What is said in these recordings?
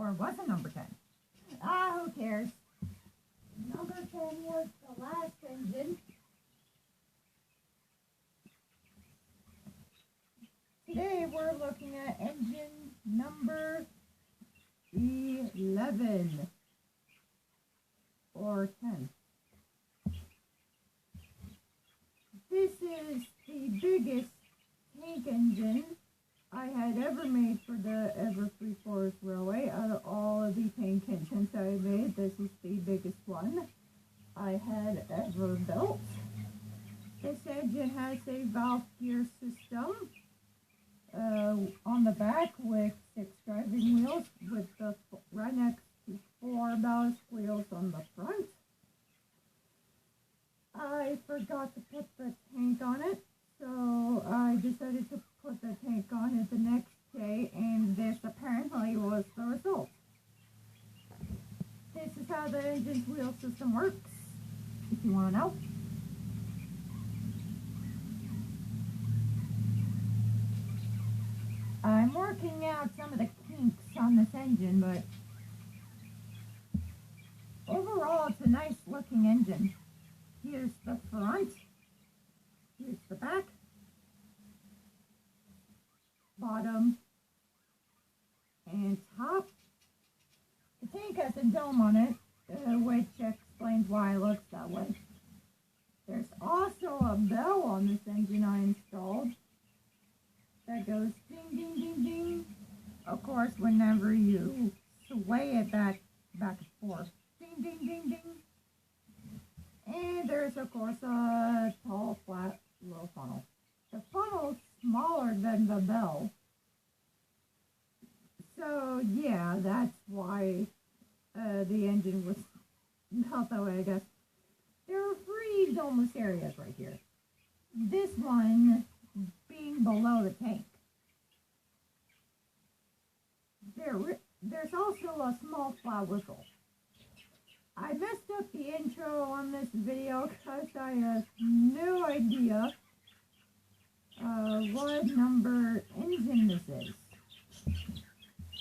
Or was it number 10? Ah, who cares? Number 10 was the last engine. Today we're looking at engine number 11 or 10. This is the biggest tank engine I had ever made for the Everfree Forest Railway. Out of all of the tank engines I made, this is the biggest one I had ever built. This engine has a valve gear system on the back with 6 driving wheels with the right next to 4 ballast wheels on the front. I forgot to put the tank on it, so I decided to put the tank on it the next day, and this apparently was the result. This is how the engine's wheel system works, if you want to know. I'm working out some of the kinks on this engine, but overall it's a nice looking engine. Here's the front, here's the back, bottom, and top. The tank has a dome on it, which explains why it looks that way. There's also a bell on this engine I installed that goes ding, ding, ding, ding. Of course, whenever you sway it back and forth. Ding, ding, ding, ding. And there's, of course, a tall, flat, little funnel. The funnel's smaller than the bell. So, yeah, that's why the engine was built that way, I guess. There are 3 domeless areas right here. This one being below the tank. There's also a small flat whistle. I messed up the intro on this video because I have no idea what number engine this is.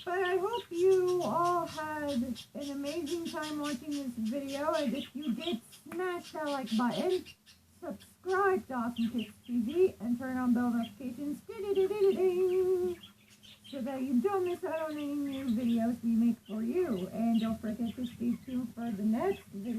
But I hope you all had an amazing time watching this video, and if you did, smash that like button, subscribe to Awesome Kids TV, and turn on bell notifications so that you don't miss out on any new videos we make for you. And don't forget to stay tuned for the next video.